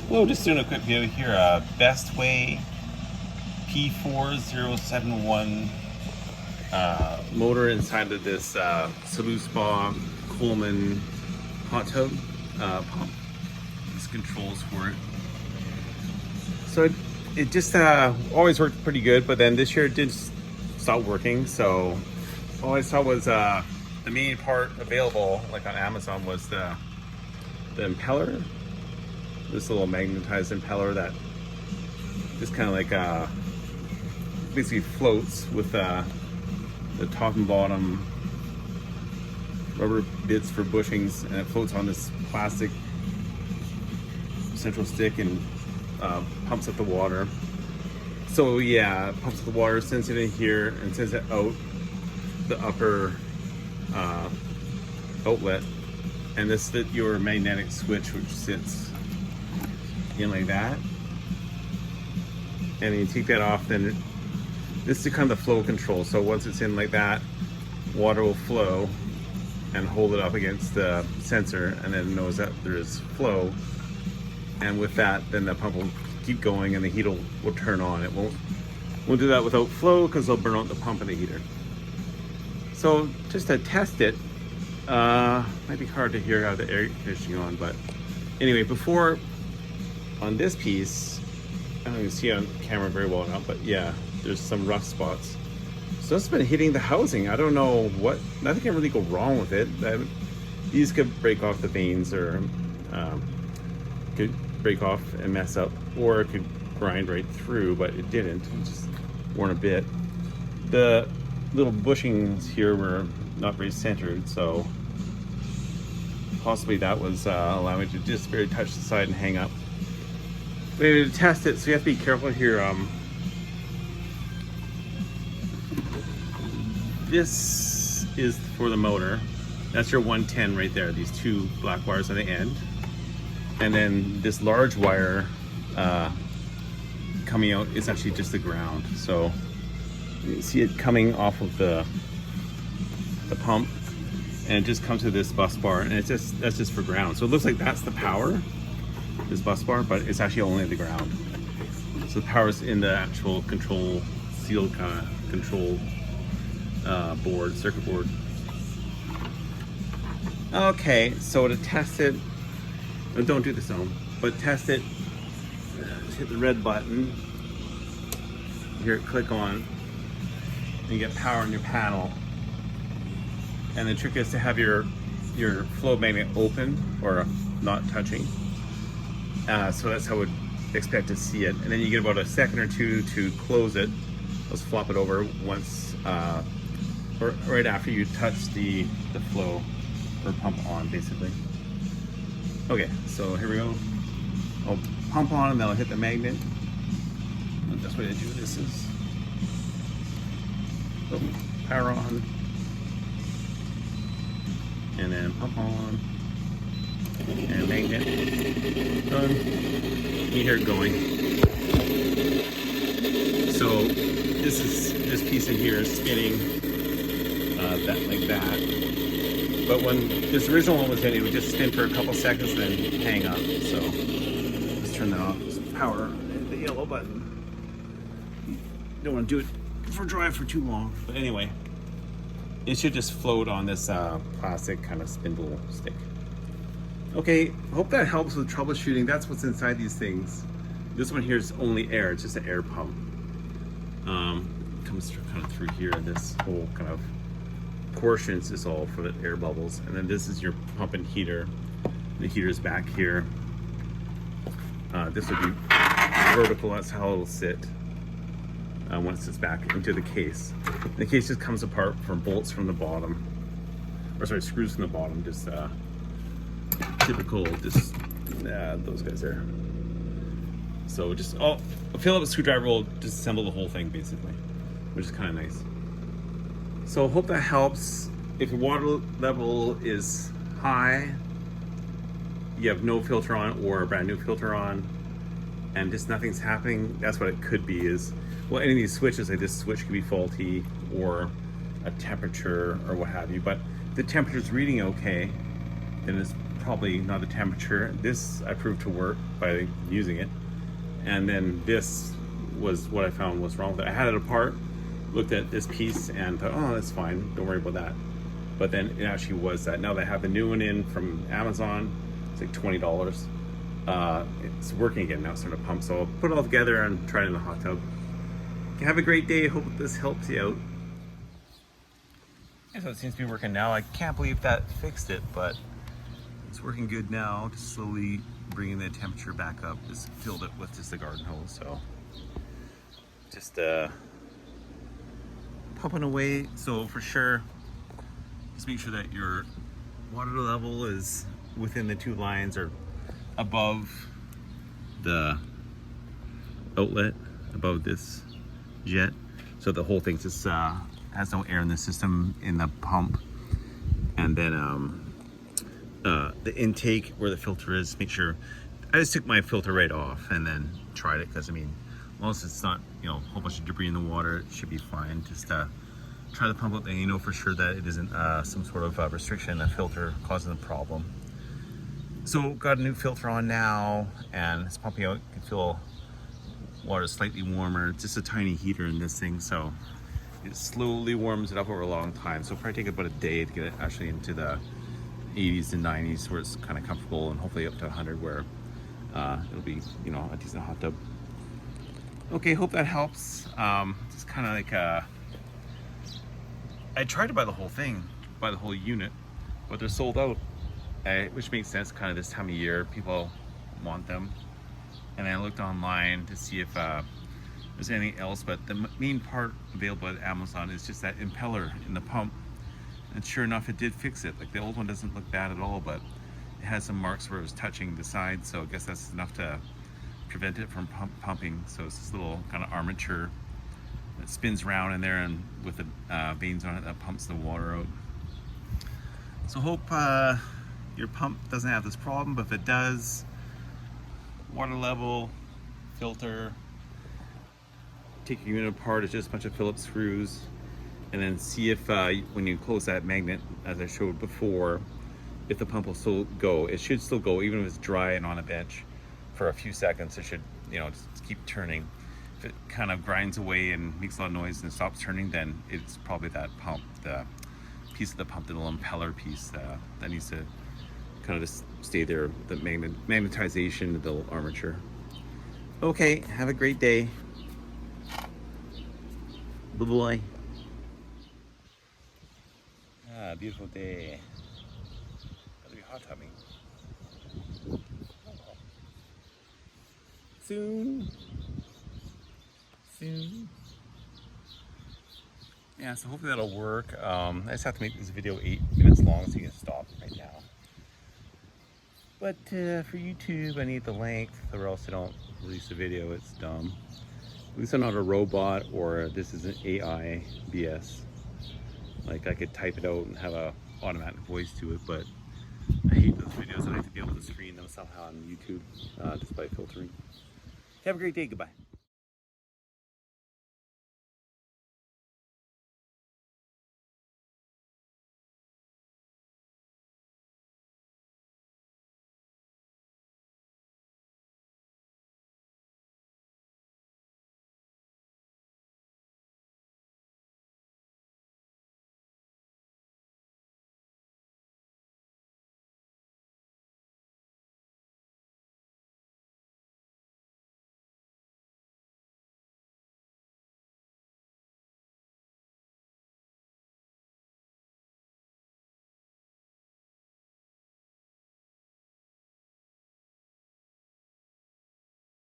Well, just doing a quick video here. Best way P4071 motor inside of this Salu Spa Coleman hot tub pump. These controls for it. So it just always worked pretty good, but then this year it did stop working. So all I saw was the main part available, like on Amazon, was the impeller. This little magnetized impeller that just kind of like basically floats with the top and bottom rubber bits for bushings, and it floats on this plastic central stick and pumps up the water. So yeah, it pumps up the water, sends it in here, and sends it out the upper outlet. And this is your magnetic switch, which sits in like that. And you take that off, then this is kind of the flow control. So once it's in like that, water will flow and hold it up against the sensor, and then it knows that there's flow. And with that, then the pump will keep going and the heat will turn on. It won't do that without flow because it'll burn out the pump and the heater. So just to test it, might be hard to hear how the air conditioning on, but anyway, before on this piece, I don't even see on camera very well now, but yeah, there's some rough spots. So it's been hitting the housing. I don't know what, nothing can really go wrong with it. These could break off the vanes, or could break off and mess up, or it could grind right through, but it didn't. It just worn a bit. The little bushings here were not very centered, so possibly that was allowing it to just barely touch the side and hang up. We need to test it, so you have to be careful here. This is for the motor. That's your 110 right there, these two black wires on the end. And then this large wire coming out is actually just the ground. So you see it coming off of the pump, and it just comes to this bus bar, and that's just for ground. So it looks like that's the power, this bus bar, but it's actually only the ground. So the power's in the actual control, sealed kind of control board, circuit board. Okay, so to test it, don't do this on, but test it, just hit the red button, here click on, and you get power in your panel. And the trick is to have your flow magnet open or not touching. So that's how I would expect to see it. And then you get about a second or two to close it. Let's flop it over once, or right after you touch the flow or pump on, basically. Okay, so here we go. I'll pump on and then I'll hit the magnet. The best way to do this is power on, and then pump on, and magnet done. You hear it going. So this piece in here is spinning that like that. But when this original one was in, it would just spin for a couple seconds and then hang up. So let's turn that off. Just power, hit the yellow button. Don't want to do it for drive for too long. But anyway, it should just float on this plastic kind of spindle stick. Okay, hope that helps with troubleshooting. That's what's inside these things. This one here is only air. It's just an air pump. Comes through, kind of through here. This whole kind of portions is all for the air bubbles, and then this is your pump and heater. The heater's back here. This would be vertical. That's how it'll sit once it's back into the case. The case just comes apart from bolts from the bottom, or sorry, screws from the bottom. Just typical, just those guys there. So just a Phillips screwdriver will disassemble the whole thing basically, which is kind of nice. So hope that helps. If your water level is high, you have no filter on or a brand new filter on, and just nothing's happening, that's what it could be. Is, well, any of these switches, like this switch could be faulty, or a temperature or what have you. But if the temperature's reading okay, then it's probably not the temperature. This I proved to work by using it. And then this was what I found was wrong with it. I had it apart, looked at this piece and thought, oh, that's fine, don't worry about that. But then it actually was that. Now that I have the new one in from Amazon, it's like $20. It's working again now, it's starting to pump. So I'll put it all together and try it in the hot tub. Have a great day. Hope this helps you out. Yeah, so it seems to be working now. I can't believe that fixed it, but it's working good now. Just slowly bringing the temperature back up. Just filled it with just the garden hose. So just pumping away. So for sure, just make sure that your water level is within the 2 lines or above the outlet, above this jet, so the whole thing just has no air in the system in the pump. And then the intake where the filter is, make sure I just took my filter right off and then tried it, because I mean, as long as it's not, you know, a whole bunch of debris in the water, it should be fine. Just try the pump out there, you know for sure that it isn't some sort of restriction in the filter causing the problem. So got a new filter on now and it's pumping out. You can feel water slightly warmer. It's just a tiny heater in this thing, so it slowly warms it up over a long time. So it'll probably take about a day to get it actually into the 80s and 90s where it's kind of comfortable, and hopefully up to 100 where it'll be, you know, a decent hot tub. Okay, hope that helps. Just kind of like I tried to buy the whole thing, buy the whole unit, but they're sold out, which makes sense. Kind of this time of year, people want them. And I looked online to see if there's anything else, but the main part available at Amazon is just that impeller in the pump. And sure enough, it did fix it. Like the old one doesn't look bad at all, but it has some marks where it was touching the side, so I guess that's enough to prevent it from pumping. So it's this little kind of armature that spins around in there, and with the vanes on it that pumps the water out. So hope your pump doesn't have this problem, but if it does, water level, filter, take your unit apart, it's just a bunch of Phillips screws, and then see if when you close that magnet, as I showed before, if the pump will still go. It should still go even if it's dry and on a bench for a few seconds. It should, you know, just keep turning. If it kind of grinds away and makes a lot of noise and stops turning, then it's probably that pump, the piece of the pump, the little impeller piece that needs to kind of just stay there, the magnetization of the little armature. Okay, have a great day. Bye-bye. Beautiful day. Gotta be hot tubbing. Soon. Yeah, so hopefully that'll work. I just have to make this video 8 minutes long, so you can stop right now. But for YouTube, I need the length, or else I don't release the video. It's dumb. At least I'm not a robot, or this is an AI BS. Like I could type it out and have a automatic voice to it, but I hate those videos. I like to be able to screen them somehow on YouTube just by filtering. Have a great day. Goodbye.